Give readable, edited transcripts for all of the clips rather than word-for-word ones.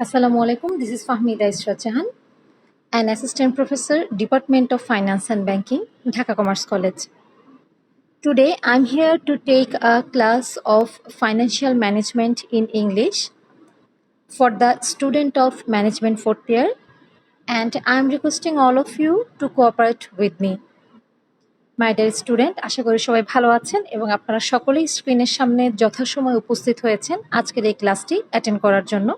Assalamu alaikum. This is Fahmida Isra Jahan, an assistant professor, Department of Finance and Banking, Dhaka Commerce College. Today, I'm here to take a class of financial management in English for the student of management fourth year, and I'm requesting all of you to cooperate with me. My dear student, আশা করি সবাই ভালো আছেন এবং আপনারা সকলেই স্ক্রিনের সামনে যথাসময়ে উপস্থিত হয়েছেন আজকের এই ক্লাসটি অ্যাটেন্ড করার জন্য।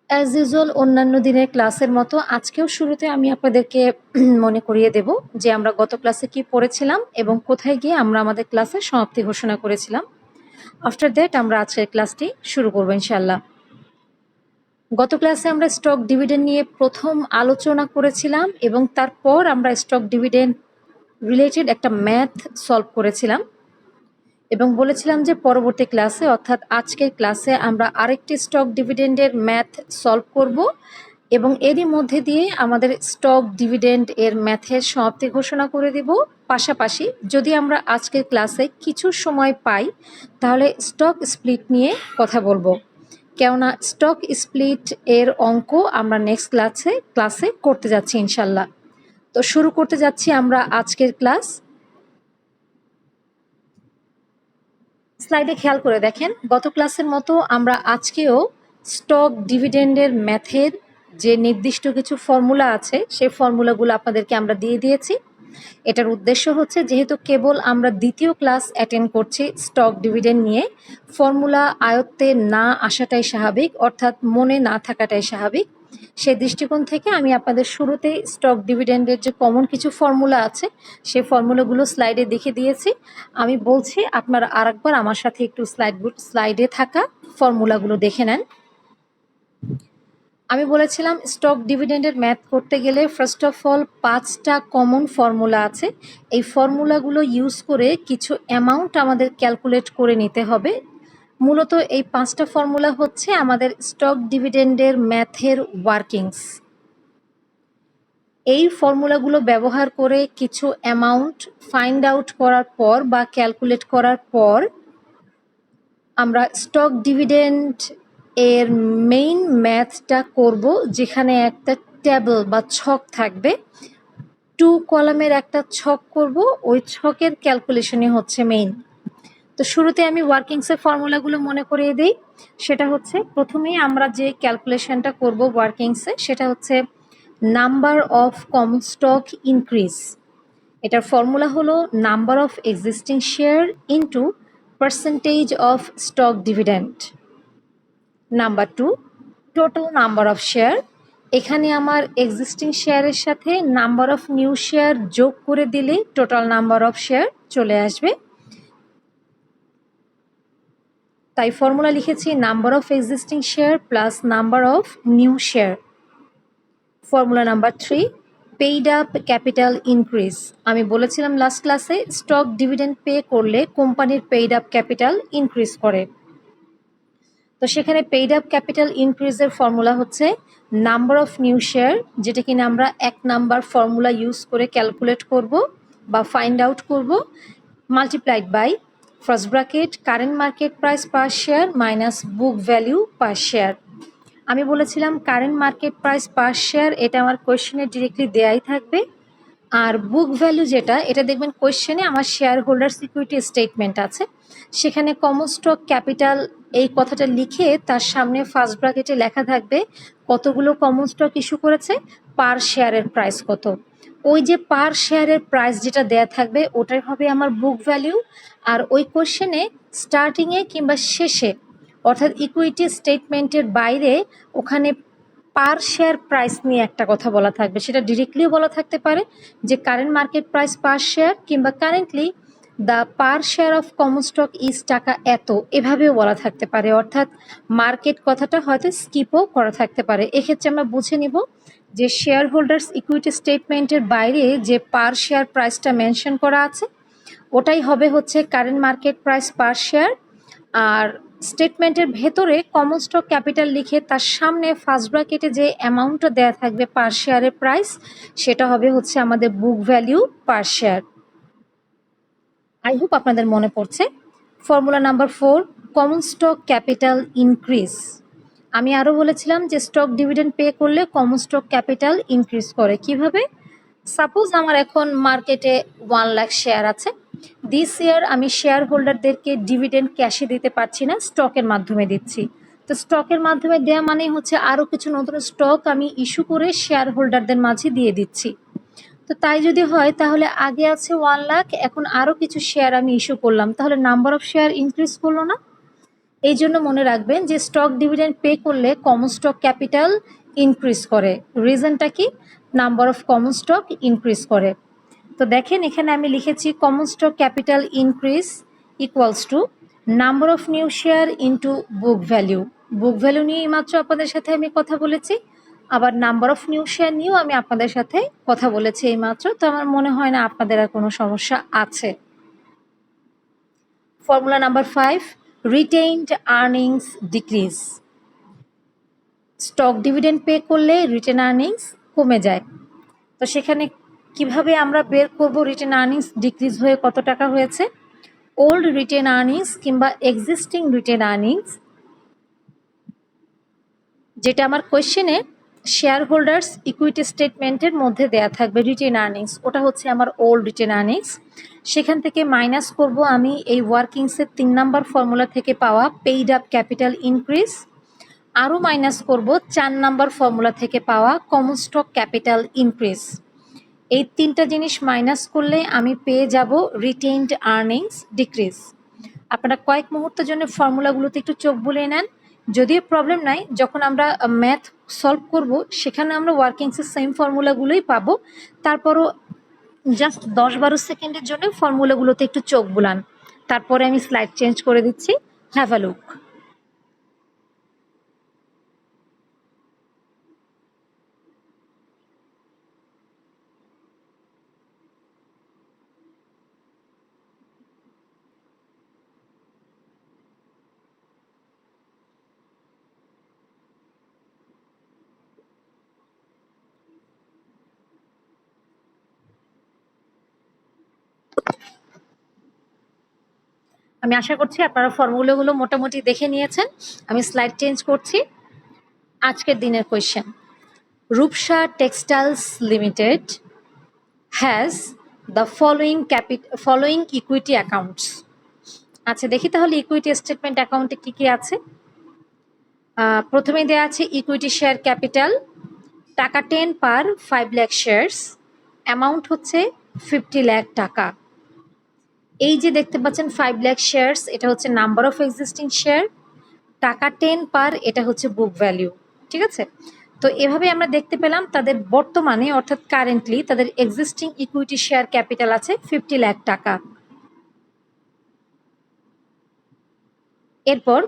অ্যাজ ইউজুয়াল অন্যান্য দিনের ক্লাসের মতো আজকেও শুরুতে আমি আপনাদেরকে মনে করিয়ে দেব যে আমরা গত ক্লাসে কি পড়েছিলাম এবং কোথায় গিয়ে আমরা আমাদের ক্লাসের সমাপ্তি ঘোষণা করেছিলাম। আফটার দ্যাট আমরা আজকের ক্লাসটি শুরু করব ইনশাআল্লাহ। গত ক্লাসে আমরা স্টক ডিভিডেন্ড নিয়ে প্রথম আলোচনা করেছিলাম এবং তারপর আমরা স্টক ডিভিডেন্ড রিলেটেড একটা ম্যাথ সলভ করেছিলাম এবং বলেছিলাম যে পরবর্তী ক্লাসে অর্থাৎ আজকের ক্লাসে আমরা আরেকটি স্টক ডিভিডেন্ডের ম্যাথ সলভ করব এবং এরই মধ্যে দিয়ে আমাদের স্টক ডিভিডেন্ড এর ম্যাথের সমাপ্তি ঘোষণা করে দেব। পাশাপাশি যদি আমরা আজকের ক্লাসে কিছু সময় পাই তাহলে স্টক স্প্লিট নিয়ে কথা বলবো, কেননা স্টক স্প্লিট এর অঙ্ক আমরা নেক্সট ক্লাসে করতে যাচ্ছি ইনশাল্লাহ। তো শুরু করতে যাচ্ছি আমরা আজকের ক্লাস। স্লাইডে খেয়াল করে দেখেন, গত ক্লাসের মতো আমরা আজকেও স্টক ডিভিডেন্ডের ম্যাথের যে নির্দিষ্ট কিছু ফর্মুলা আছে সেই ফর্মুলাগুলো আপনাদেরকে আমরা দিয়ে দিয়েছি। এটার উদ্দেশ্য হচ্ছে যেহেতু কেবল আমরা দ্বিতীয় ক্লাস অ্যাটেন্ড করছি স্টক ডিভিডেন্ড নিয়ে, ফর্মুলা আয়ত্তে না আসাটাই স্বাভাবিক, অর্থাৎ মনে না থাকাটাই স্বাভাবিক। সেই দৃষ্টিকোণ থেকে আমি আপনাদের শুরুতেই স্টক ডিভিডেন্ডের যে কমন কিছু ফর্মুলা আছে সেই ফর্মুলাগুলো স্লাইডে দেখে দিয়েছি। আমি বলছি আপনারা আরেকবার আমার সাথে একটু স্লাইডে থাকা ফর্মুলাগুলো দেখে নেন। আমি বলেছিলাম স্টক ডিভিডেন্ডের ম্যাথ করতে গেলে ফার্স্ট অফ অল 5টা কমন ফর্মুলা আছে। এই ফর্মুলাগুলো ইউজ করে কিছু অ্যামাউন্ট আমাদের ক্যালকুলেট করে নিতে হবে। মূলত এই 5টা ফর্মুলা হচ্ছে আমাদের স্টক ডিভিডেন্ডের ম্যাথের ওয়ার্কিংস। এই ফর্মুলাগুলো ব্যবহার করে কিছু অ্যামাউন্ট ফাইন্ড আউট করার পর বা ক্যালকুলেট করার পর আমরা স্টক ডিভিডেন্ড এর মেইন ম্যাথটা করব, যেখানে একটা টেবল বা ছক থাকবে। 2 কলামের একটা ছক করব, ওই ছকের ক্যালকুলেশনই হচ্ছে মেইন। তো শুরুতে আমি ওয়ার্কিংসের ফর্মুলাগুলো মনে করিয়ে দিই। সেটা হচ্ছে প্রথমেই আমরা যে ক্যালকুলেশনটা করব ওয়ার্কিংসে সেটা হচ্ছে number of common stock increase. এটার ফর্মুলা হলো number of existing share into percentage of stock dividend. Number 2, total number of share. এখানে আমার এক্সিস্টিং শেয়ারের সাথে নাম্বার অফ নিউ শেয়ার যোগ করে দিলেই টোটাল নাম্বার অফ শেয়ার চলে আসবে। তাই ফর্মুলা লিখেছি number of existing share plus number of new share. Formula number 3, paid up capital increase. আমি বলেছিলাম লাস্ট ক্লাসে স্টক ডিভিডেন্ড পে করলে কোম্পানির পেইড আপ ক্যাপিটাল ইনক্রিজ করে। তো সেখানে পেইড আপ ক্যাপিটাল ইনক্রিজের ফর্মুলা হচ্ছে নাম্বার অফ নিউ শেয়ার, যেটা কিনা আমরা 1 নাম্বার ফর্মুলা ইউজ করে ক্যালকুলেট করব বা ফাইন্ড আউট করব, multiplied by first bracket current market price per share minus book value per share. আমি বলেছিলাম current market price per share এটা আমার কোয়েশ্চেনে ডিরেক্টলি দেয়াই থাকবে, আর বুক ভ্যালু যেটা এটা দেখবেন কোয়েশ্চেনে আমার শেয়ার হোল্ডার সিকিউরিটি স্টেটমেন্ট আছে, সেখানে কমন স্টক ক্যাপিটাল এই কথাটা লিখে তার সামনে ফার্স্ট ব্র্যাকেটে লেখা থাকবে কতগুলো কমন স্টক ইস্যু করেছে, পার শেয়ারের প্রাইস কত। ওই যে পার শেয়ারের প্রাইস যেটা দেয়া থাকবে ওটাই হবে আমার বুক ভ্যালু। আর ওই কোয়েশ্চেনে স্টার্টিংয়ে কিংবা শেষে অর্থাৎ ইকুইটি স্টেটমেন্টের বাইরে ওখানে পার শেয়ার প্রাইস নিয়ে একটা কথা বলা থাকবে, সেটা ডিরেক্টলিও বলা থাকতে পারে যে current market price per share, কিংবা currently the par share of common stock is টাকা এত, এভাবেও বলা থাকতে পারে। অর্থাৎ মার্কেট কথাটা হয়তো স্কিপও করা থাকতে পারে। এক্ষেত্রে আমরা বুঝে নিব যে শেয়ার হোল্ডার্স ইকুইটি স্টেটমেন্টের বাইরে যে পার শেয়ার প্রাইসটা মেনশন করা আছে ওটাই হবে হচ্ছে current market price per share, আর স্টেটমেন্টের ভেতরে কমন স্টক ক্যাপিটাল লিখে তার সামনে ফার্স্ট ব্র্যাকেটে যে অ্যামাউন্টটা দেয়া থাকবে পার শেয়ারের প্রাইস সেটা হবে হচ্ছে আমাদের বুক value per share. I hope আপনাদের মনে পড়ছে। Formula number 4, common stock capital increase. আমি আরও বলেছিলাম যে স্টক ডিভিডেন্ড পে করলে কমন স্টক ক্যাপিটাল ইনক্রিজ করে। কিভাবে? সাপোজ আমার এখন মার্কেটে 1 লাখ শেয়ার আছে। দিস ইয়ার আমি শেয়ার হোল্ডারদেরকে ডিভিডেন্ড ক্যাশে দিতে পারছি না, স্টকের মাধ্যমে দিচ্ছি। তো স্টকের মাধ্যমে দেওয়া মানে হচ্ছে আরও কিছু নতুন স্টক আমি ইস্যু করে শেয়ার হোল্ডারদের মাঝে দিয়ে দিচ্ছি। তো তাই যদি হয় তাহলে আগে আছে 1 লাখ, এখন আরও কিছু শেয়ার আমি ইস্যু করলাম, তাহলে নাম্বার অফ শেয়ার ইনক্রিজ করলো না? এই জন্য মনে রাখবেন যে স্টক ডিভিডেন্ড পে করলে কমন স্টক ক্যাপিটাল ইনক্রিজ করে। রিজনটা কি? Number of common stock increase করে। তো দেখেন এখানে আমি লিখেছি common stock capital increase equals to number of new share into book value. Book value নিয়ে মাত্র আপনাদের সাথে আমি কথা বলেছি, আবার নাম্বার অফ নিউ শেয়ার নিয়েও আমি আপনাদের সাথে কথা বলেছি এইমাত্র। তো আমার মনে হয় না আপনাদের আর কোনো সমস্যা আছে। Formula number 5, retained earnings decrease. Stock dividend pay করলে রিটেন আর্নিংস কমে যায়। তো সেখানে কিভাবে আমরা বের করব রিটেন আর্নিংস ডিক্রিজ হয়ে কত টাকা হয়েছে? ওল্ড রিটেন আর্নিংস কিংবা এক্সিস্টিং রিটেন আর্নিংস, যেটা আমার কোয়েশ্চেনে শেয়ার হোল্ডার্স ইকুইটি স্টেটমেন্টের মধ্যে দেয়া থাকবে রিটেন আর্নিংস, ওটা হচ্ছে আমার ওল্ড রিটেন আর্নিংস। সেখান থেকে মাইনাস করব আমি এই ওয়ার্কিংসের 3 নাম্বার ফর্মুলা থেকে পাওয়া পেইড আপ ক্যাপিটাল ইনক্রিজ, আরও মাইনাস করব 4 নাম্বার ফর্মুলা থেকে পাওয়া কমন স্টক ক্যাপিটাল ইনক্রিজ। এই 3টা জিনিস মাইনাস করলে আমি পেয়ে যাব রিটেইনড আর্নিংস ডিক্রিজ। আপনারা কয়েক মুহূর্তের জন্য ফর্মুলাগুলোতে একটু চোখ বুলিয়ে নেন। যদিও প্রবলেম নাই, যখন আমরা ম্যাথ সলভ করব সেখানে আমরা ওয়ার্কিংসের সেম ফর্মুলাগুলোই পাবো। তারপরও জাস্ট 10-12 সেকেন্ডের জন্য ফর্মুলাগুলোতে একটু চোখ বুলান, তারপরে আমি স্লাইড চেঞ্জ করে দিচ্ছি। Have a look. আমি আশা করছি আপনারা ফর্মুলাগুলো মোটামুটি দেখে নিয়েছেন। আমি স্লাইড চেঞ্জ করছি। আজকের দিনের question, Rupsa textiles limited has the following equity accounts. আচ্ছা দেখি তাহলে ইকুইটি স্টেটমেন্ট অ্যাকাউন্টে কি কি আছে। প্রথমে দেওয়া আছে ইকুইটি শেয়ার ক্যাপিটাল, টাকা 10 পার 5 লাখ শেয়ারস, অ্যামাউন্ট হচ্ছে 50 লাখ টাকা। এই যে দেখতে পাচ্ছেন 5 লাখ শেয়ারস, এটা হচ্ছে নাম্বার অফ এক্সিস্টিং শেয়ার, টাকা 10 পার এটা হচ্ছে বুক ভ্যালু। ঠিক আছে, তো এভাবে আমরা দেখতে পেলাম তাদের বর্তমানে অর্থাৎ কারেন্টলি তাদের এক্সিস্টিং ইকুইটি শেয়ার ক্যাপিটাল আছে 50 লাখ টাকা। এরপর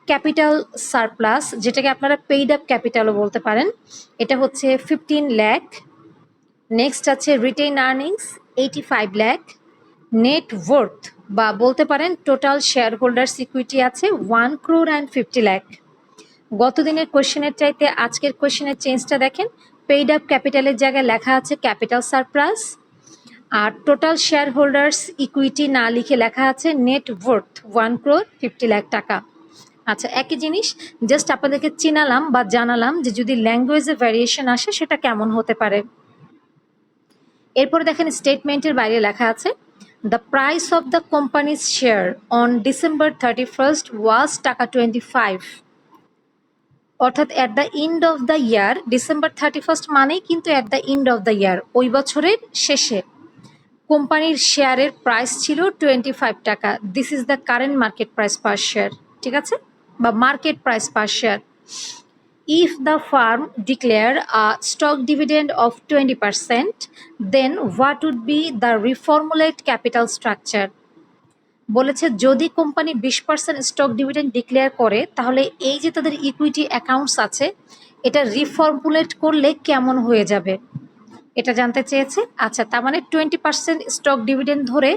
ক্যাপিটাল সারপ্লাস, যেটাকে আপনারা পেইড আপ ক্যাপিটালও বলতে পারেন, এটা হচ্ছে 15 লাখ। নেক্সট আছে retain earnings 85 lakh. Net worth বা বলতে পারেন টোটাল শেয়ার হোল্ডার্স ইকুইটি আছে 1 crore and 50 লাখ। গত দিনের কোয়েশ্চেনের চাইতে আজকের কোয়েশ্চেনের চেঞ্জটা দেখেন, পেইড আপ ক্যাপিটালের জায়গায় লেখা আছে ক্যাপিটাল সারপ্লাস, আর টোটাল শেয়ার হোল্ডার্স ইকুইটি না লিখে লেখা আছে নেট ওয়ার্থ 1 crore 50 লাখ টাকা। আচ্ছা একই জিনিস, জাস্ট আপনাদেরকে চিনালাম বা জানালাম যে যদি ল্যাঙ্গুয়েজে ভ্যারিয়েশন আসে সেটা কেমন হতে পারে। এরপরে দেখেন স্টেটমেন্টের বাইরে লেখা আছে the price of the company's share on December 31st was taka 25। অর্থাৎ at the end of the year, December 31st মানেই কিন্তু at the end of the year, ওই বছরের শেষে কোম্পানির শেয়ারের প্রাইস ছিল 25 টাকা। This is the current market price per share. ঠিক আছে, বা market price per share. If the firm declare a stock dividend of 20%, then what would B the reformulate capital structure. বলেছে যদি কোম্পানি 20% স্টক ডিভিডেন্ড ডিক্লেয়ার করে তাহলে এই যে তাদের ইকুইটি অ্যাকাউন্টস আছে এটা রিফর্মুলেট করলে কেমন হয়ে যাবে, এটা জানতে চেয়েছে। আচ্ছা তার মানে 20% স্টক ডিভিডেন্ড ধরে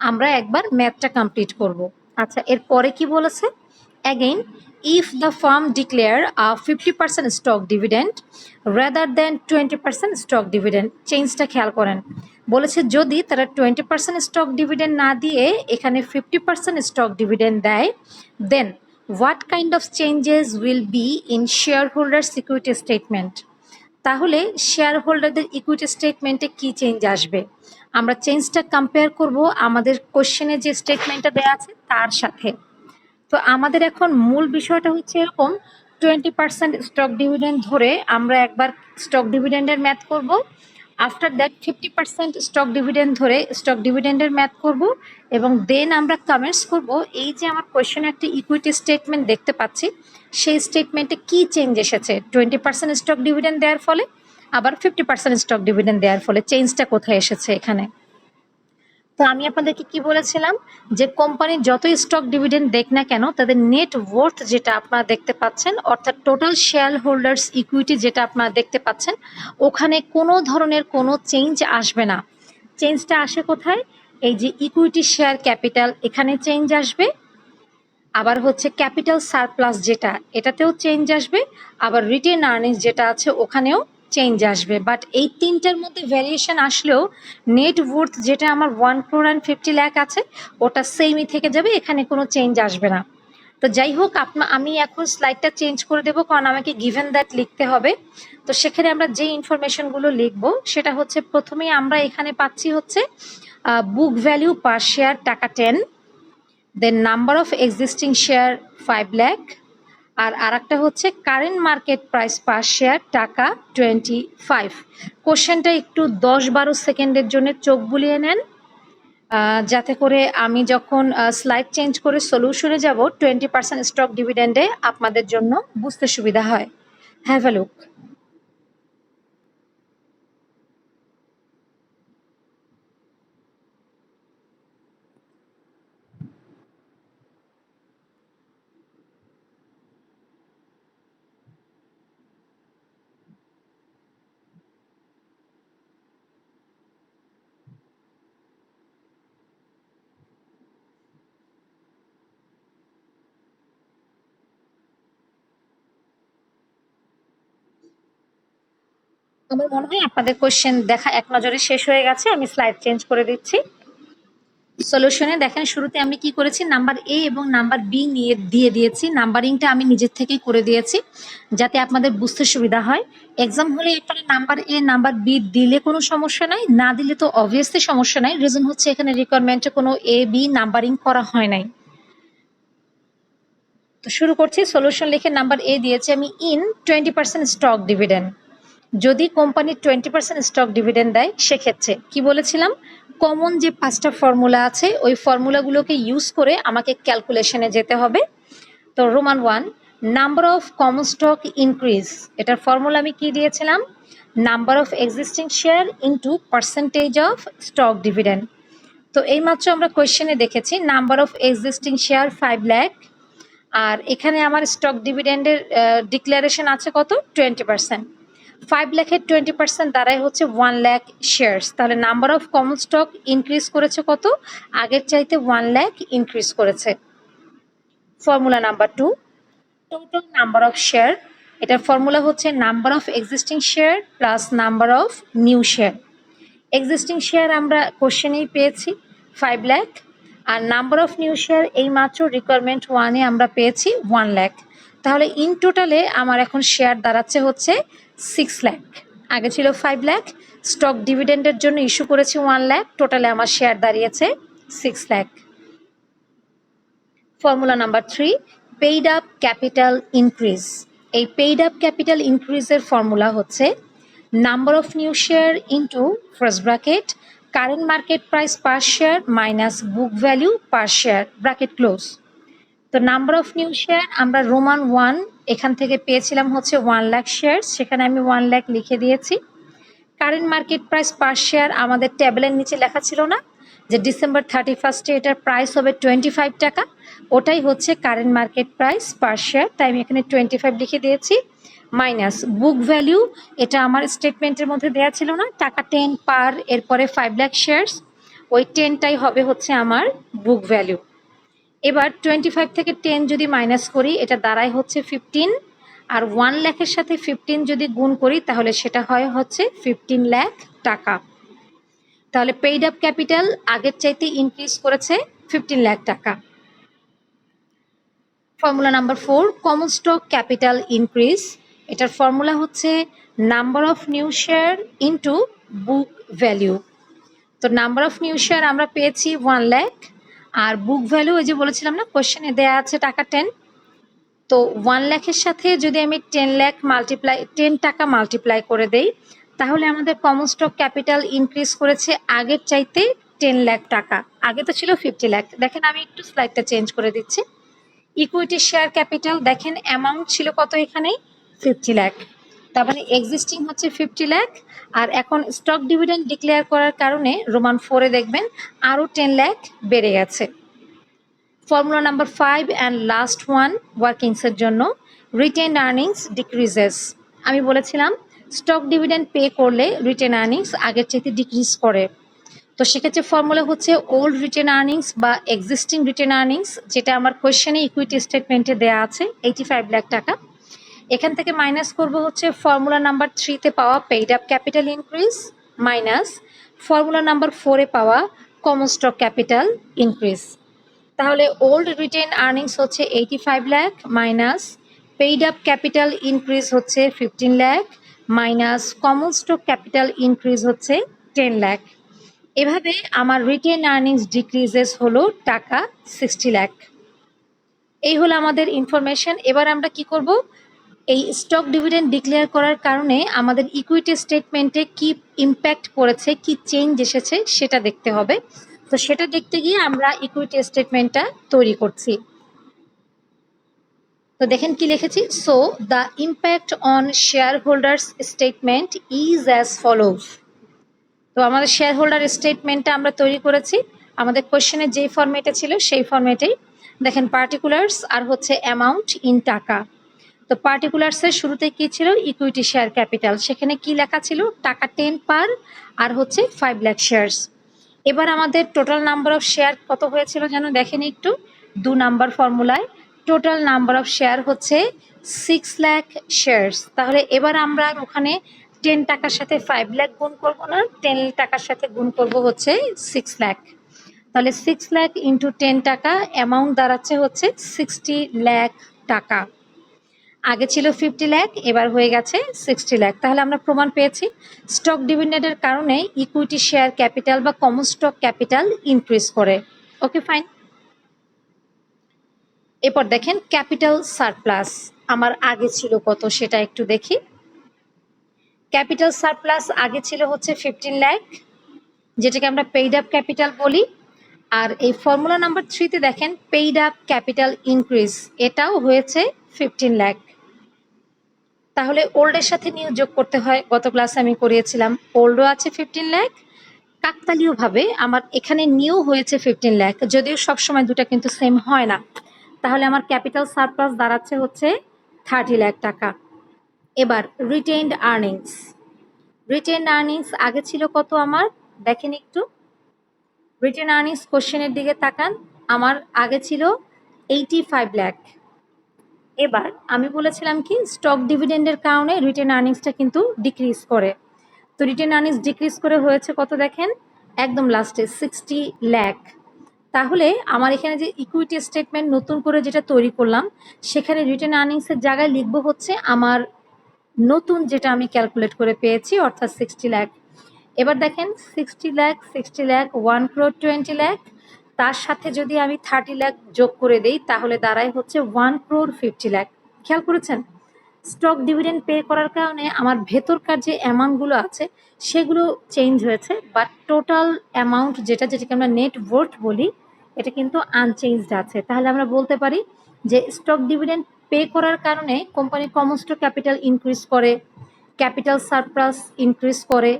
আমরা একবার ম্যাথটা কমপ্লিট করব। আচ্ছা এরপরে কি বলেছে, again if the firm declare a 50% stock dividend rather than 20% stock dividend. চেঞ্জটা খেয়াল করেন, বলেছে যদি তারা 20% স্টক ডিভিডেন্ড না দিয়ে এখানে 50% স্টক ডিভিডেন্ড দেয়, then what kind of changes will be in share holders equity statement? তাহলে শেয়ার হোল্ডারদের ইকুইটি স্টেটমেন্টে কি চেঞ্জ আসবে? আমরা চেঞ্জটা কম্পেয়ার করব আমাদের কোশ্চেনে যে স্টেটমেন্টটা দেওয়া আছে তার সাথে। তো আমাদের এখন মূল বিষয়টা হচ্ছে এরকম, 20% স্টক ডিভিডেন্ড ধরে আমরা একবার স্টক ডিভিডেন্ডের ম্যাথ করব। আফটার দ্যাট 50% স্টক ডিভিডেন্ড ধরে স্টক ডিভিডেন্ডের ম্যাথ করব, এবং দেন আমরা কমেন্টস করব এই যে আমার কোয়েশ্চেনে একটা ইকুইটি স্টেটমেন্ট দেখতে পাচ্ছি, সেই স্টেটমেন্টে কি চেঞ্জ এসেছে 20% স্টক ডিভিডেন্ড দেওয়ার ফলে, আবার 50% স্টক ডিভিডেন্ড দেওয়ার ফলে চেঞ্জটা কোথায় এসেছে এখানে। তো আমি আপনাদেরকে কি বলেছিলাম যে কোম্পানির যতই স্টক ডিভিডেন্ড দেখ না কেন তাদের নেট ওয়ার্থ যেটা আপনারা দেখতে পাচ্ছেন, অর্থাৎ টোটাল শেয়ার হোল্ডার্স ইকুইটি যেটা আপনারা দেখতে পাচ্ছেন, ওখানে কোনো ধরনের কোনো চেঞ্জ আসবে না। চেঞ্জটা আসে কোথায়? এই যে ইকুইটি শেয়ার ক্যাপিটাল, এখানে চেঞ্জ আসবে। আবার হচ্ছে ক্যাপিটাল সারপ্লাস যেটা, এটাতেও চেঞ্জ আসবে। আবার রিটেন আর্নিংস যেটা আছে ওখানেও চেঞ্জ আসবে। বাট এই তিনটার মধ্যে ভ্যারিয়েশন আসলেও নেট ওয়ার্থ যেটা আমার 1,50,00,000 আছে ওটা সেমই থেকে যাবে, এখানে কোনো চেঞ্জ আসবে না। তো যাই হোক, আমি এখন স্লাইডটা চেঞ্জ করে দেবো, কারণ আমাকে গিভেন দ্যাট লিখতে হবে। তো সেখানে আমরা যে ইনফরমেশনগুলো লিখবো সেটা হচ্ছে, প্রথমেই আমরা এখানে পাচ্ছি হচ্ছে বুক ভ্যালু পার শেয়ার টাকা 10, then number of existing share 5 lakh, আর আরেকটা হচ্ছে current market price per share টাকা 25। কোশ্চেনটা একটু 10-12 সেকেন্ডের জন্য চোখ বুলিয়ে নেন, যাতে করে আমি যখন স্লাইড চেঞ্জ করে সলিউশনে যাব 20% স্টক ডিভিডেন্ডে আপনাদের জন্য বুঝতে সুবিধা হয়। Have a look. আমার মনে হয় আপনাদের কোশ্চেন দেখা এক নজরে শেষ হয়ে গেছে। আমি স্লাইড চেঞ্জ করে দিচ্ছি। সলিউশনে দেখেন, শুরুতে আমি কি করেছি, নাম্বার এ এবং নাম্বার বি নিয়ে দিয়ে দিয়েছি। নাম্বারিংটা আমি নিজের থেকেই করে দিয়েছি যাতে আপনাদের বুঝতে সুবিধা হয়। এক্সাম হলে আপনারা নাম্বার এ নাম্বার বি দিলে কোনো সমস্যা নাই, না দিলে তো অবভিয়াসলি সমস্যা নাই। রিজন হচ্ছে এখানে রিকোয়ারমেন্টে কোনো এ বি নাম্বারিং করা হয় নাই। তো শুরু করছি। সলিউশন লিখে নাম্বার এ দিয়েছি আমি, ইন 20% স্টক ডিভিডেন্ড। যদি কোম্পানি 20% স্টক ডিভিডেন্ড দেয় সেক্ষেত্রে কি বলেছিলাম, কমন যে 5টা ফর্মুলা আছে ওই ফর্মুলাগুলোকে ইউজ করে আমাকে ক্যালকুলেশনে যেতে হবে। তো Roman 1, number of common stock increase, এটার ফর্মুলা আমি কি দিয়েছিলাম, number of existing share into percentage of stock dividend. তো এইমাত্র আমরা কোয়েশ্চেনে দেখেছি number of existing share 5 lakh, আর এখানে আমার স্টক ডিভিডেন্ডের ডিক্লারেশন আছে কত, 20%। 5 লাখের 20% দ্বারাই হচ্ছে 1 লাখ শেয়ার্স। তাহলে number of common stock increase করেছে কত, আগের চাইতে 1 লাখ ইনক্রিজ করেছে। Formula number 2, total number of share, এটার ফর্মুলা হচ্ছে number of existing share plus number of new share. Existing share আমরা কোশ্চেনেই পেয়েছি 5 লাখ, আর নাম্বার অফ নিউ শেয়ার এই মাত্র রিকোয়ারমেন্ট 1-এ আমরা পেয়েছি 1 লাখ। তাহলে ইন টোটালে আমার এখন শেয়ার দাঁড়াচ্ছে হচ্ছে 6 লাখ। আগে ছিল 5 লাখ, স্টক ডিভিডেন্ডের জন্য ইস্যু করেছি 1 লাখ, টোটালে আমার শেয়ার দাঁড়িয়েছে 6 lakh. Formula number 3, paid up capital increase. এই পেইড আপ ক্যাপিটাল ইনক্রিজের ফর্মুলা হচ্ছে number of new share into first bracket current market price per share minus book value per share bracket close. তো number of new share আমরা Roman 1 এখান থেকে পেয়েছিলাম হচ্ছে 1 lakh share, সেখানে আমি 1 লাখ লিখে দিয়েছি। Current market price per share আমাদের টেবিলের নিচে লেখা ছিল না যে ডিসেম্বর 31 এটার প্রাইস হবে 25 টাকা, ওটাই হচ্ছে current market price per share, তাই আমি এখানে 25 লিখে দিয়েছি। মাইনাস বুক ভ্যালু, এটা আমার স্টেটমেন্টের মধ্যে দেওয়া ছিল না, টাকা 10 পার এরপরে 5 লাখ শেয়ার্স, ওই 10টাই হবে হচ্ছে আমার বুক ভ্যালু। এবার 25 থেকে 10 যদি মাইনাস করি এটা দাঁড়ায় হচ্ছে 15, আর 1 লাখের সাথে 15 যদি গুণ করি তাহলে সেটা হয় হচ্ছে 15 লাখ টাকা। তাহলে পেইড আপ ক্যাপিটাল আগের চাইতে ইনক্রিজ করেছে 15 লাখ টাকা। Formula number 4 common stock capital increase. এটার ফর্মুলা হচ্ছে number of new share into book value. তো নাম্বার অফ নিউ শেয়ার আমরা পেয়েছি 1 লাখ, আর বুক ভ্যালু ওই যে বলেছিলাম না কোশ্চেনে দেয়া আছে টাকা 10। তো 1 লাখের সাথে যদি আমি 10 টাকা মাল্টিপ্লাই করে দেই, তাহলে আমাদের কমন স্টক ক্যাপিটাল ইনক্রিজ করেছে আগের চাইতে 10 লাখ টাকা। আগে তো ছিল 50 লাখ। দেখেন আমি একটু স্লাইডটা চেঞ্জ করে দিচ্ছি। ইকুইটি শেয়ার ক্যাপিটাল দেখেন অ্যামাউন্ট ছিল কত এখানে 50 লাখ, তার মানে এক্সিস্টিং হচ্ছে 50 লাখ, আর এখন স্টক ডিভিডেন্ড ডিক্লেয়ার করার কারণে রোমান 4-এ দেখবেন আরও 10 লাখ বেড়ে গেছে। Formula number 5 and last one ওয়ার্কিংসের জন্য রিটেন আর্নিংস ডিক্রিজেস। আমি বলেছিলাম স্টক ডিভিডেন্ড পে করলে রিটেন আর্নিংস আগের চাইতে ডিক্রিজ করে। তো সেক্ষেত্রে ফর্মুলা হচ্ছে ওল্ড রিটেন আর্নিংস বা এক্সিস্টিং রিটেন আর্নিংস, যেটা আমার কোয়েশ্চেনে ইকুইটি স্টেটমেন্টে দেওয়া আছে 85 লাখ টাকা। এখান থেকে মাইনাস করব হচ্ছে ফর্মুলা নাম্বার 3-তে পাওয়া paid up capital increase minus formula number 4-এ পাওয়া কমন স্টক ক্যাপিটাল ইনক্রিজ। তাহলে ওল্ড রিটেন আর্নিংস হচ্ছে 85 lakh minus paid up capital increase হচ্ছে 15 lakh minus common stock capital increase হচ্ছে 10 লাখ। এভাবে আমার রিটেন আর্নিংস ডিক্রিজেস হলো টাকা 60 লাখ। এই হলো আমাদের ইনফরমেশন। এবার আমরা কি করব, এই স্টক ডিভিডেন্ড ডিক্লেয়ার করার কারণে আমাদের ইকুইটি স্টেটমেন্টে কি ইম্প্যাক্ট পড়েছে, কি চেঞ্জ এসেছে সেটা দেখতে হবে। তো সেটা দেখতে গিয়ে আমরা ইকুইটি স্টেটমেন্টটা তৈরি করছি। তো দেখেন কি লিখেছি, so the impact on share holders statement is as follows. তো আমাদের শেয়ার হোল্ডার স্টেটমেন্টটা আমরা তৈরি করেছি আমাদের কোশ্চেনের যেই ফরম্যাটে ছিল সেই ফরম্যাটেই। দেখেন পার্টিকুলার্স আর হচ্ছে অ্যামাউন্ট ইন টাকা। তো পার্টিকুলার্সের শুরুতে কি ছিল, ইকুইটি শেয়ার ক্যাপিটাল, সেখানে কি লেখা ছিল টাকা 10 পার আর হচ্ছে 5 লাখ শেয়ারস। এবার আমাদের টোটাল নাম্বার অফ শেয়ার কত হয়েছিল যেন দেখেন একটু, 2 নাম্বার ফর্মুলায় টোটাল নাম্বার অফ শেয়ার হচ্ছে 6 লাখ শেয়ারস। তাহলে এবার আমরা ওখানে 10 টাকার সাথে 5 লাখ গুণ করবো না, 10 টাকার সাথে গুণ করব হচ্ছে 6 লাখ। তাহলে 6 লাখ ইন্টু 10 টাকা অ্যামাউন্ট দাঁড়াচ্ছে হচ্ছে 60 লাখ টাকা। আগে ছিল 50 লাখ, এবার হয়ে গেছে 60 লাখ। তাহলে আমরা প্রমাণ পেয়েছি স্টক ডিভিডেন্ডের কারণে ইকুইটি শেয়ার ক্যাপিটাল বা কমন স্টক ক্যাপিটাল ইনক্রিজ করে। Okay fine. এরপর দেখেন ক্যাপিটাল সারপ্লাস আমার আগে ছিল কত সেটা একটু দেখি। ক্যাপিটাল সারপ্লাস আগে ছিল হচ্ছে 15 লাখ, যেটাকে আমরা পেইড আপ ক্যাপিটাল বলি। আর এই ফর্মুলা নাম্বার 3-তে দেখেন পেইড আপ ক্যাপিটাল ইনক্রিজ, এটাও হয়েছে 15 লাখ। তাহলে ওল্ডের সাথে নিউ যোগ করতে হয়, গত ক্লাসে আমি করিয়েছিলাম। ওল্ডও আছে 15 লাখ, কাকতালীয়ভাবে আমার এখানে নিউ হয়েছে 15 লাখ, যদিও সবসময় দুটা কিন্তু সেম হয় না। তাহলে আমার ক্যাপিটাল সারপ্লাস দাঁড়াচ্ছে হচ্ছে 30 লাখ টাকা। এবার রিটেইনড আর্নিংস। রিটেইনড আর্নিংস আগে ছিল কত আমার দেখেন একটু, রিটেন আর্নিংস কোশ্চেনের দিকে তাকান, আমার আগে ছিল 85 লাখ। এবার আমি বলেছিলাম কি স্টক ডিভিডেন্ডের কারণে রিটেন আর্নিংসটা কিন্তু ডিক্রিজ করে। তো রিটেন আর্নিংস ডিক্রিজ করে হয়েছে কত দেখেন একদম লাস্টে 60 লাখ। তাহলে আমার এখানে যে ইকুইটি স্টেটমেন্ট নতুন করে যেটা তৈরি করলাম, সেখানে রিটেন আর্নিংসের জায়গায় লিখবো হচ্ছে আমার নতুন যেটা আমি ক্যালকুলেট করে পেয়েছি অর্থাৎ 60 লাখ। এবার দেখেন 60 লাখ 60 লাখ 1 crore 20 লাখ, তার সাথে যদি আমি 30 লাখ যোগ করে দেই তাহলে দাঁড়ায় হচ্ছে 1 crore 50 লাখ। খেয়াল করেছেন স্টক ডিভিডেন্ড পে করার কারণে আমার ভেতরকার যে অ্যামাউন্টগুলো আছে সেগুলো চেঞ্জ হয়েছে, বাট টোটাল অ্যামাউন্ট যেটাকে আমরা নেট ওয়ার্থ বলি এটা কিন্তু আনচেঞ্জড আছে। তাহলে আমরা বলতে পারি যে স্টক ডিভিডেন্ড পে করার কারণে company common stock capital increase করে, ক্যাপিটাল সারপ্লাস ইনক্রিজ করে,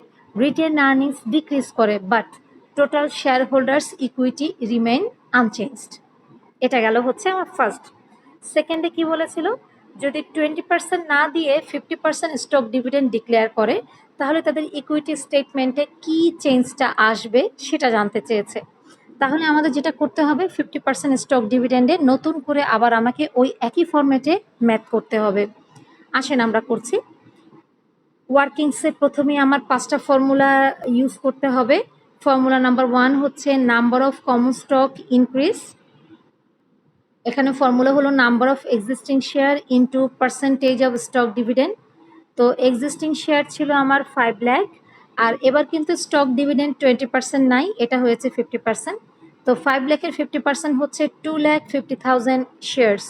রিটেন আর্নিংস ডিক্রিজ করে, but total share holders equity remain unchanged. এটা গেল হচ্ছে আমার ফার্স্ট। সেকেন্ডে কি বলেছিল, যদি 20% না দিয়ে 50% স্টক ডিভিডেন্ড ডিক্লেয়ার করে তাহলে তাদের ইকুইটি স্টেটমেন্টে কি চেঞ্জটা আসবে সেটা জানতে চেয়েছে। তাহলে আমাদের যেটা করতে হবে 50% স্টক ডিভিডেন্ডে নতুন করে আবার আমাকে ওই একই ফরম্যাটে ম্যাথ করতে হবে। আসেন আমরা করছি। ওয়ার্কিংসে প্রথমে আমার 5টা ফর্মুলা ইউজ করতে হবে। ফর্মুলা নাম্বার 1 হচ্ছে number of common stock increase, এখানে ফর্মুলা হলো number of existing share into percentage of stock dividend. তো এক্সিস্টিং শেয়ার ছিল আমার 5 লাখ, আর এবার কিন্তু স্টক ডিভিডেন্ড 20% নাই, এটা হয়েছে 50%। তো 5 লাখের 50% হচ্ছে 2,50,000 shares.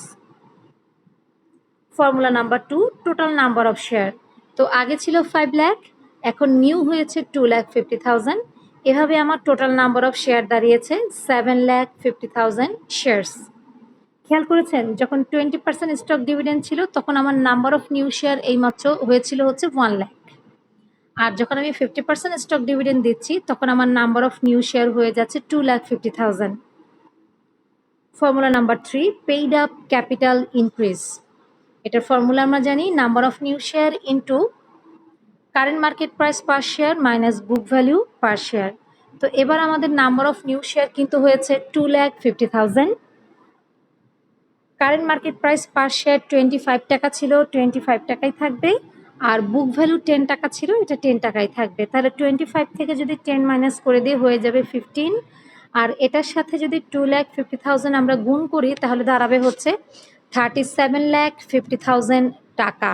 Formula number 2, total number of share. তো আগে ছিল 5 লাখ, এখন নিউ হয়েছে 2,50,000। এভাবে আমার টোটাল নাম্বার অফ শেয়ার দাঁড়িয়েছে 7,50,000 শেয়ারস। খেয়াল করেছেন, যখন 20% স্টক ডিভিডেন্ড ছিল তখন আমার নাম্বার অফ নিউ শেয়ার এইমাত্র হয়েছিল হচ্ছে 1 লাখ, আর যখন আমি 50% স্টক ডিভিডেন্ড দিচ্ছি তখন আমার নাম্বার অফ নিউ শেয়ার হয়ে যাচ্ছে 2,50,000। Formula number 3, paid up capital increase. এটার ফর্মুলা আমরা জানি number of new share into current market price per share minus book value per share. তো এবার আমাদের নাম্বার অফ নিউ শেয়ার কিন্তু হয়েছে 2,50,000। Current market price per share 25 টাকা ছিল, 25 টাকাই থাকবে, আর বুক ভ্যালু 10 টাকা ছিল, এটা 10 টাকাই থাকবে। তাহলে 25 থেকে যদি 10 মাইনাস করে দিয়ে হয়ে যাবে 15, আর এটার সাথে যদি 2,50,000 আমরা গুণ করি তাহলে দাঁড়াবে হচ্ছে 37,50,000 টাকা।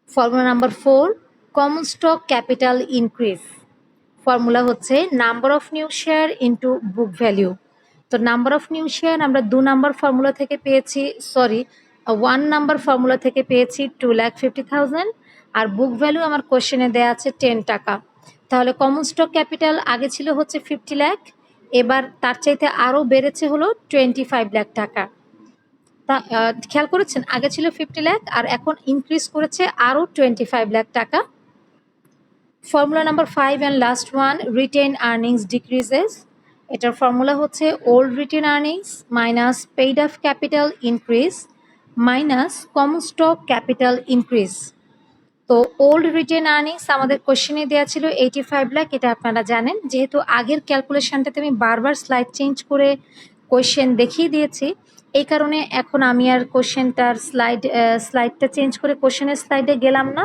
Formula number 4, common stock capital increase. Formula হচ্ছে number of new share into book value. তো নাম্বার অফ নিউ শেয়ার আমরা 2 নাম্বার ফর্মুলা থেকে পেয়েছি, 1 নাম্বার ফর্মুলা থেকে পেয়েছি 2,50,000, আর বুক ভ্যালু আমার কোশ্চেনে দেওয়া আছে 10 টাকা। তাহলে কমন স্টক ক্যাপিটাল আগে ছিল হচ্ছে 50 লাখ, এবার তার চাইতে আরও বেড়েছে হলো 25 লাখ টাকা। তা খেয়াল করেছেন, আগে ছিল 50 লাখ আর এখন ইনক্রিজ করেছে আরও 25 লাখ টাকা। Formula number 5 and last one, written earnings decreases. এটার ফর্মুলা হচ্ছে old retain earnings minus paid up capital increase minus common stock capital increase. তো ওল্ড রিটেন আর্নিংস আমাদের কোশ্চেনে দেওয়া ছিল 85 লাখ, এটা আপনারা জানেন। যেহেতু আগের ক্যালকুলেশনটাতে আমি বারবার স্লাইড চেঞ্জ করে কোশ্চেন দেখিয়ে দিয়েছি, এই কারণে এখন আমি আর কোশ্চেনটার স্লাইডটা চেঞ্জ করে কোশ্চেনের স্লাইডে গেলাম না।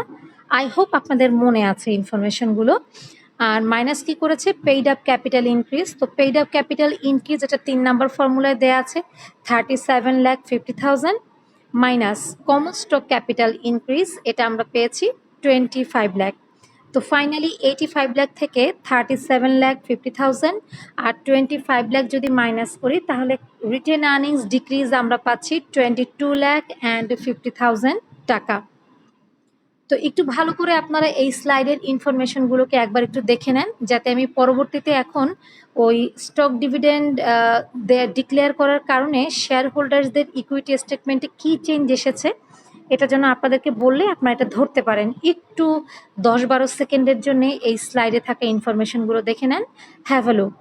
আই হোপ আপনাদের মনে আছে ইনফরমেশনগুলো। আর মাইনাস কি করেছে, পেইড আপ ক্যাপিটাল ইনক্রিজ। তো পেইড আপ ক্যাপিটাল ইনক্রিজ এটা 3 নাম্বার ফর্মুলায় দেওয়া আছে 37,50,000 minus common stock capital increase, এটা আমরা পেয়েছি 25 লাখ। তো ফাইনালি 85 লাখ থেকে 37,50,000 আর 25 লাখ যদি মাইনাস করি তাহলে রিটেন আর্নিংস ডিক্রিজ আমরা পাচ্ছি 22,50,000 টাকা। তো একটু ভালো করে আপনারা এই স্লাইডের ইনফরমেশনগুলোকে একবার একটু দেখে নেন, যাতে আমি পরবর্তীতে এখন ওই স্টক ডিভিডেন্ড ডিক্লেয়ার করার কারণে শেয়ার হোল্ডার্সদের ইকুইটি স্টেটমেন্টে কী চেঞ্জ এসেছে এটা যেন আপনাদেরকে বললে আপনারা এটা ধরতে পারেন। একটু 10-12 সেকেন্ডের জন্য এই স্লাইডে থাকা ইনফরমেশনগুলো দেখে নেন। Have a look.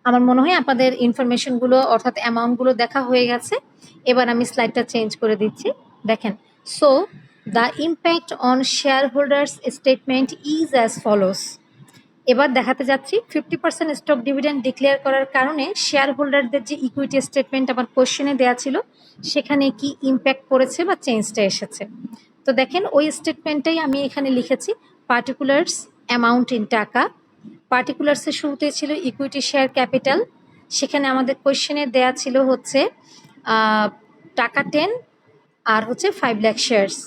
আমার মনে হয় আপনাদের ইনফরমেশনগুলো অর্থাৎ অ্যামাউন্টগুলো দেখা হয়ে গেছে। এবার আমি স্লাইডটা চেঞ্জ করে দিচ্ছি। দেখেন, so the impact on share holders statement is as follows. এবার দেখাতে যাচ্ছি 50% স্টক ডিভিডেন্ড ডিক্লেয়ার করার কারণে শেয়ার হোল্ডারদের যে ইকুইটি স্টেটমেন্ট আমার কোশ্চেনে দেওয়া ছিল সেখানে কি ইম্প্যাক্ট পড়েছে বা চেঞ্জটা এসেছে। তো দেখেন, ওই স্টেটমেন্টটাই আমি এখানে লিখেছি, পার্টিকুলার্স অ্যামাউন্ট ইন টাকা। পার্টিকুলার্সের শুরুতে ছিল ইকুইটি শেয়ার ক্যাপিটাল, সেখানে আমাদের কোশ্চেনে দেয়া ছিল হচ্ছে টাকা 10 আর হচ্ছে 5 লাখ শেয়ারস।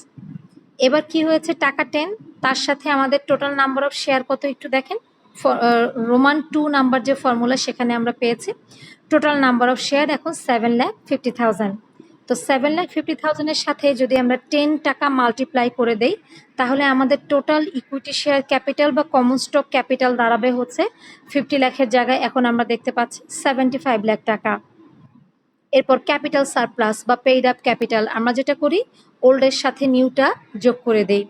এবার কি হয়েছে, টাকা 10 তার সাথে আমাদের টোটাল নাম্বার অফ শেয়ার কত একটু দেখেন। রোমান 2 নাম্বার যে ফর্মুলা সেখানে আমরা পেয়েছি টোটাল নাম্বার অফ শেয়ার এখন 7,50,000। তো 7,50,000 এর সাথে যদি আমরা 10 টাকা মাল্টিপ্লাই করে দেই তাহলে আমাদের টোটাল ইকুইটি শেয়ার ক্যাপিটাল বা কমন স্টক ক্যাপিটাল দাঁড়াবে হচ্ছে 50 লাখের জায়গায় এখন আমরা দেখতে পাচ্ছি 75 লাখ টাকা। এরপর ক্যাপিটাল সারপ্লাস বা পেইড আপ ক্যাপিটাল আমরা যেটা করি ওল্ডের সাথে নিউটা যোগ করে দেই।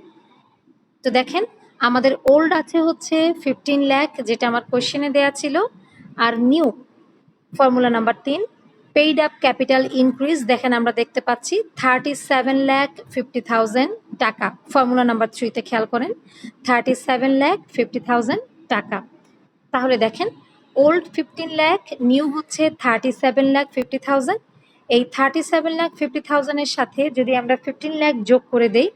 তো দেখেন, আমাদের ওল্ড আছে হচ্ছে 15 লাখ যেটা আমার কোশ্চেনে দেয়া ছিল, আর new formula number 3 paid up capital increase দেখেন আমরা দেখতে পাচ্ছি 37,50,000 টাকা। ফর্মুলা নাম্বার 3 তে খেয়াল করেন 37,50,000 টাকা। তাহলে দেখেন ওল্ড 15 লাখ, নিউ হচ্ছে 37,50,000। এই 37,50,000 এর সাথে যদি আমরা 15 লাখ যোগ করে দেই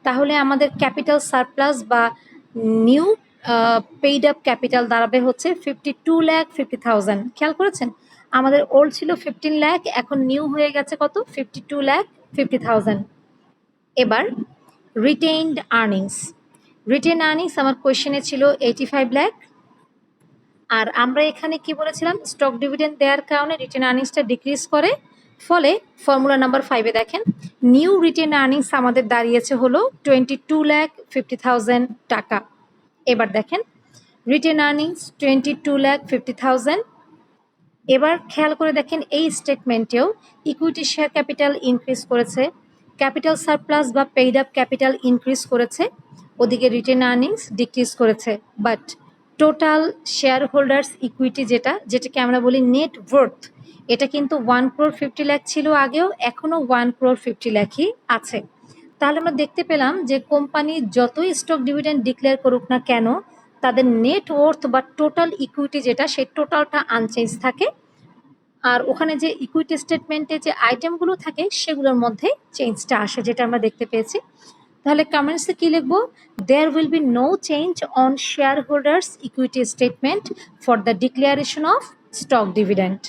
তাহলে আমাদের ক্যাপিটাল সারপ্লাস বা নিউ পেইড আপ ক্যাপিটাল দাঁড়াবে হচ্ছে 52,50,000। খেয়াল করেছেন আমাদের ওল্ড ছিল 15 লাখ, এখন নিউ হয়ে গেছে কত 52,50,000। এবার রিটেইনড আর্নিংস। রিটেইন আর্নিংস আমার কোয়েশ্চেনে ছিল 85 লাখ, আর আমরা এখানে কি বলেছিলাম স্টক ডিভিডেন্ড দেওয়ার কারণে রিটেন আর্নিংসটা ডিক্রিজ করে, ফলে ফর্মুলা নাম্বার 5-এ দেখেন নিউ রিটেন আর্নিংস আমাদের দাঁড়িয়েছে হলো 22,50,000 টাকা। এবার দেখেন রিটেন আর্নিংস 22,50,000। এবার খেয়াল করে দেখেন এই স্টেটমেন্টেও ইকুইটি শেয়ার ক্যাপিটাল ইনক্রিজ করেছে, ক্যাপিটাল সারপ্লাস বা পেইড আপ ক্যাপিটাল ইনক্রিজ করেছে, ওদিকে রিটেন আর্নিংস ডিক্রিজ করেছে, but total share holders equity যেটাকে আমরা বলি নেট ওয়ার্থ, এটা কিন্তু 1,50 লাখ ছিল আগেও, এখনো 1,50 লাখই আছে। তাহলে আমরা দেখতে পেলাম যে কোম্পানি যতই স্টক ডিভিডেন্ড ডিক্লেয়ার করুক না কেন তাদের নেট ওয়ার্থ বা টোটাল ইকুইটি যেটা সেই টোটালটা আনচেঞ্জ থাকে, আর ওখানে যে ইকুইটি স্টেটমেন্টে যে আইটেমগুলো থাকে সেগুলোর মধ্যে চেঞ্জটা আসে, যেটা আমরা দেখতে পেয়েছি। তাহলে কমেন্টসে কি লিখবো, there will be no change on share holders equity statement for the declaration of stock dividend.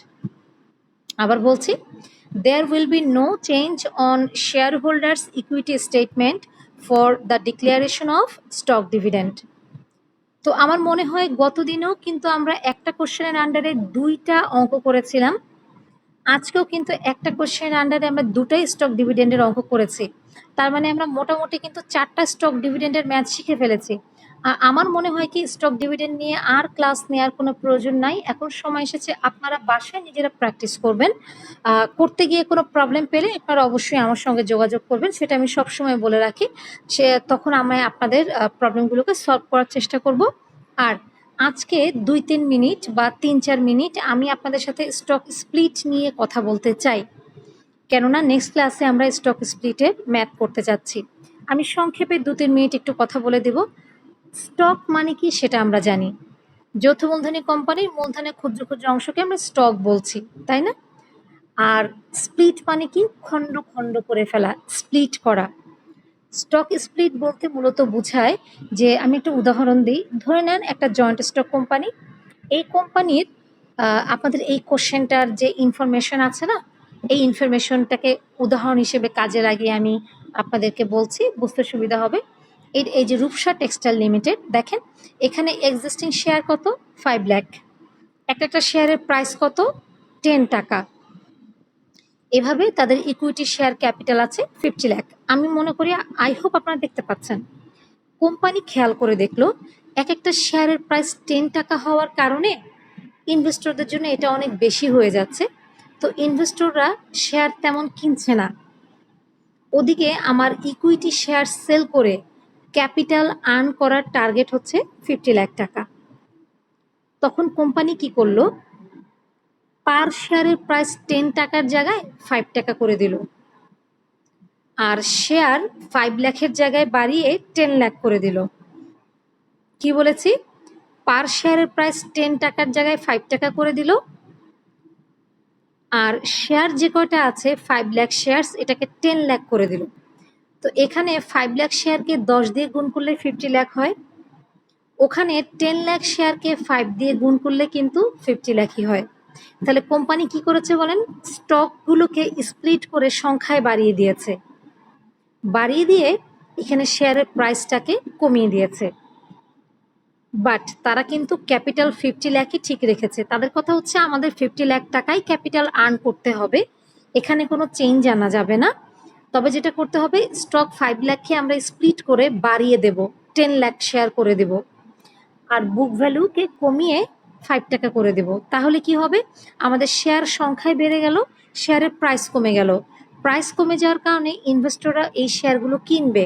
আবার বলছি, there will be no change on share holders equity statement for the declaration of stock dividend. তো আমার মনে হয় গতদিনও কিন্তু আমরা একটা কোশ্চেনের আন্ডারে 2টা অঙ্ক করেছিলাম, আজকেও কিন্তু একটা কোশ্চেনের আন্ডারে আমরা 2টাই স্টক ডিভিডেন্ডের অঙ্ক করেছি। তার মানে আমরা মোটামুটি কিন্তু 4টা স্টক ডিভিডেন্ডের ম্যাথ শিখে ফেলেছি। আমার মনে হয় কি স্টক ডিভিডেন্ড নিয়ে আর ক্লাস নেওয়ার কোনো প্রয়োজন নাই, এখন সময় এসেছে আপনারা বাসায় নিজেরা প্র্যাকটিস করবেন। করতে গিয়ে কোনো প্রবলেম পেলে আপনারা অবশ্যই আমার সঙ্গে যোগাযোগ করবেন, সেটা আমি সবসময় বলে রাখি। তখন আমি আপনাদের প্রবলেমগুলোকে সলভ করার চেষ্টা করব। আর আজকে 2-3 মিনিট বা 3-4 মিনিট আমি আপনাদের সাথে স্টক স্প্লিট নিয়ে কথা বলতে চাই, কেননা নেক্সট ক্লাসে আমরা স্টক স্প্লিটের ম্যাথ করতে যাচ্ছি। আমি সংক্ষেপে 2-3 মিনিট একটু কথা বলে দেব। স্টক মানে কি সেটা আমরা জানি, যৌথ মূলধনী কোম্পানির মূলধনের ক্ষুদ্র ক্ষুদ্র অংশকে আমরা স্টক বলছি, তাই না? আর স্প্লিট মানে কি খণ্ড খণ্ড করে ফেলা, স্প্লিট করা। স্টক স্প্লিট বলতে মূলত বোঝায় যে, আমি একটা উদাহরণ দিই, ধরে নেন একটা জয়েন্ট স্টক কোম্পানি, এই কোম্পানির আপনাদের এই কোশ্চেনটার যে ইনফরমেশন আছে না, এই ইনফরমেশনটাকে উদাহরণ হিসেবে কাজে লাগিয়ে আমি আপনাদেরকে বলছি, বুঝতে সুবিধা হবে। এই যে রূপসা টেক্সটাইল লিমিটেড, দেখেন এখানে এক্সিস্টিং শেয়ার কত 5 লাখ, একটা শেয়ারের প্রাইস কত 10 টাকা, এভাবে তাদের ইকুইটি শেয়ার ক্যাপিটাল আছে 50 লাখ। আমি মনে করি আই হোপ আপনারা দেখতে পাচ্ছেন কোম্পানি খেয়াল করে দেখলো একটা শেয়ারের প্রাইস 10 টাকা হওয়ার কারণে ইনভেস্টরদের জন্য এটা অনেক বেশি হয়ে যাচ্ছে, তো ইনভেস্টররা শেয়ার তেমন কিনছে না, ওদিকে আমার ইকুইটি শেয়ার সেল করে ক্যাপিটাল আর্ন করার টার্গেট হচ্ছে 50 লাখ টাকা। তখন কোম্পানি কি করলো, পার শেয়ারের প্রাইস 10 টাকার জায়গায় 5 টাকা করে দিল, আর শেয়ার 5 লাখের জায়গায় বাড়িয়ে 10 লাখ করে দিল। কি বলেছি, পার শেয়ারের প্রাইস 10 টাকার জায়গায় 5 টাকা করে দিল, আর শেয়ার যে কয়টা আছে 5 লাখ শেয়ারস, এটাকে 10 লাখ করে দিল। তো এখানে 5 লাখ শেয়ারকে 10 দিয়ে গুণ করলে 50 লাখ হয়, ওখানে 10 লাখ শেয়ারকে 5 দিয়ে গুণ করলে কিন্তু 50 লাখই হয়। তাহলে কোম্পানি কি করেছে বলেন, স্টকগুলোকে স্প্লিট করে সংখ্যায় বাড়িয়ে দিয়েছে, বাড়িয়ে দিয়ে এখানে শেয়ারের প্রাইসটাকে কমিয়ে দিয়েছে, বাট তারা কিন্তু ক্যাপিটাল 50 লাখই ঠিক রেখেছে। তাদের কথা হচ্ছে আমাদের 50 লাখ টাকাই ক্যাপিটাল আর্ন করতে হবে, এখানে কোনো চেঞ্জ আনা যাবে না। তবে যেটা করতে হবে, স্টক 5 লাখকে আমরা স্প্লিট করে বাড়িয়ে দেব, 10 লাখ শেয়ার করে দেব, আর বুক ভ্যালুকে কমিয়ে 5 টাকা করে দেব। তাহলে কি হবে, আমাদের শেয়ার সংখ্যায় বেড়ে গেল, শেয়ারের প্রাইস কমে গেল, প্রাইস কমে যাওয়ার কারণে ইনভেস্টররা এই শেয়ারগুলো কিনবে।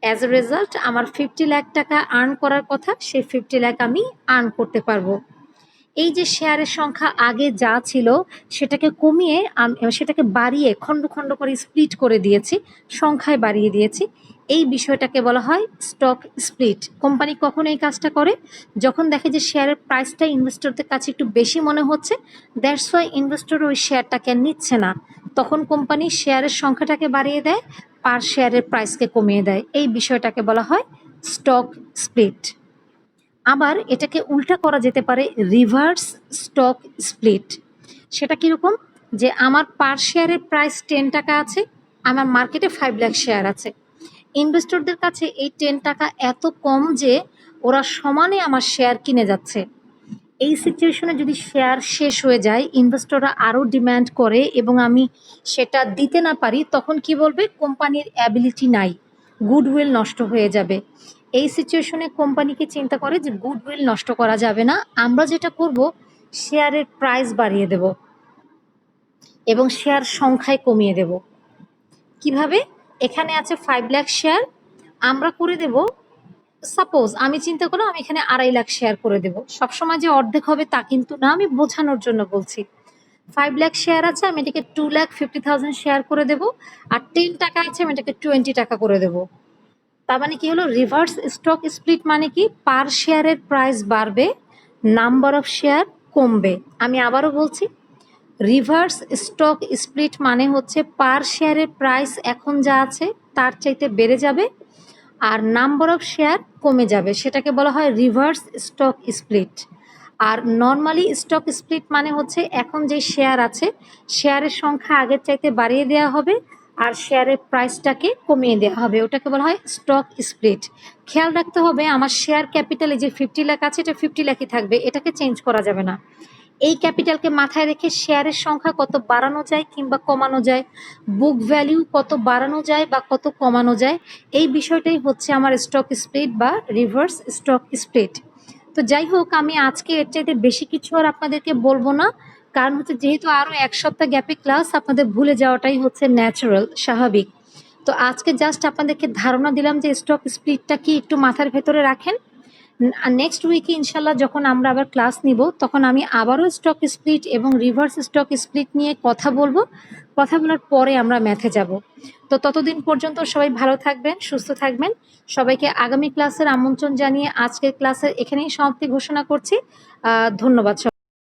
অ্যাজ এ রেজাল্ট আমার 50 লাখ টাকা আর্ন করার কথা, সেই 50 লাখ আমি আর্ন করতে পারবো। এই যে শেয়ারের সংখ্যা আগে যা ছিল সেটাকে কমিয়ে সেটাকে বাড়িয়ে খণ্ড খণ্ড করে স্প্লিট করে দিয়েছি, সংখ্যায় বাড়িয়ে দিয়েছি, এই বিষয়টাকে বলা হয় স্টক স্প্লিট। কোম্পানি কখন এই কাজটা করে? যখন দেখে যে শেয়ারের প্রাইসটা ইনভেস্টরদের কাছে একটু বেশি মনে হচ্ছে, দ্যাটস ওয়াই ইনভেস্টর ওই শেয়ারটাকে আর নিচ্ছে না, তখন কোম্পানি শেয়ারের সংখ্যাটাকে বাড়িয়ে দেয়, পার শেয়ারের প্রাইসকে কমিয়ে দেয়। এই বিষয়টাকে বলা হয় স্টক স্প্লিট। আবার এটাকে উল্টা করা যেতে পারে রিভার্স স্টক স্প্লিট। সেটা কীরকম? যে আমার পার শেয়ারের প্রাইস 10 টাকা আছে, আমার মার্কেটে 5 লাখ শেয়ার আছে, ইনভেস্টরদের কাছে এই 10 টাকা এত কম যে ওরা সমানে আমার শেয়ার কিনে যাচ্ছে। এই সিচুয়েশনে যদি শেয়ার শেষ হয়ে যায়, ইনভেস্টররা আরও ডিম্যান্ড করে এবং আমি সেটা দিতে না পারি, তখন কি বলবে? কোম্পানির অ্যাবিলিটি নাই, গুডউইল নষ্ট হয়ে যাবে। এই সিচুয়েশনে কোম্পানিকে চিন্তা করে যে গুডউইল নষ্ট করা যাবে না, আমরা যেটা করব শেয়ারের প্রাইস বাড়িয়ে দেব এবং শেয়ার সংখ্যায় কমিয়ে দেব। কিভাবে? এখানে আছে 5 লাখ শেয়ার, আমরা করে দেব, সাপোজ আমি চিন্তা করলাম আমি এখানে 2.5 লাখ শেয়ার করে দেব। সবসময় যে অর্ধেক হবে তা কিন্তু না, আমি বোঝানোর জন্য বলছি। 5 লাখ শেয়ার আছে, আমি এটাকে 2,50,000 শেয়ার করে দেব, আর 10 টাকা আছে, আমি এটাকে 20 টাকা করে দেব। তার মানে কি হলো? রিভার্স স্টক স্প্লিট মানে কি? পার শেয়ারের প্রাইস বাড়বে, নাম্বার অফ শেয়ার কমবে। আমি আবারও বলছি, রিভার্স স্টক স্প্লিট মানে হচ্ছে পার শেয়ারের প্রাইস এখন যা আছে তার চাইতে বেড়ে যাবে আর নাম্বার অফ শেয়ার কমে যাবে, সেটাকে বলা হয় রিভার্স স্টক স্প্লিট। আর নর্মালি স্টক স্প্লিট মানে হচ্ছে এখন যে শেয়ার আছে শেয়ারের সংখ্যা আগের চাইতে বাড়িয়ে দেওয়া হবে আর শেয়ারের প্রাইসটাকে কমিয়ে দেওয়া হবে, ওটাকে বলা হয় স্টক স্প্লিট। খেয়াল রাখতে হবে আমার শেয়ার ক্যাপিটালে যে 50 লাখ আছে এটা 50 লাখই থাকবে, এটাকে চেঞ্জ করা যাবে না। এই ক্যাপিটালকে মাথায় রেখে শেয়ারের সংখ্যা কত বাড়ানো যায় কিংবা কমানো যায়, বুক ভ্যালু কত বাড়ানো যায় বা কত কমানো যায়, এই বিষয়টাই হচ্ছে আমার স্টক স্প্লিট বা রিভার্স স্টক স্প্লিট। তো যাই হোক, আমি আজকে এর চাইতে বেশি কিছু আর আপনাদেরকে বলবো না, কারণ হচ্ছে যেহেতু আরও 1 সপ্তাহ গ্যাপে ক্লাস, আপনাদের ভুলে যাওয়াটাই হচ্ছে ন্যাচারাল, স্বাভাবিক। তো আজকে জাস্ট আপনাদেরকে ধারণা দিলাম যে স্টক স্প্লিটটা কি, একটু মাথার ভেতরে রাখেন। নেক্সট উইকে ইনশাল্লাহ যখন আমরা আবার ক্লাস নিব তখন আমি আবারও স্টক স্প্লিট এবং রিভার্স স্টক স্প্লিট নিয়ে কথা বলবো। কথা বলার পরে আমরা ম্যাথে যাব। তো ততদিন পর্যন্ত সবাই ভালো থাকবেন, সুস্থ থাকবেন। সবাইকে আগামী ক্লাসের আমন্ত্রণ জানিয়ে আজকের ক্লাসের এখানেই সমাপ্তি ঘোষণা করছি। ধন্যবাদ।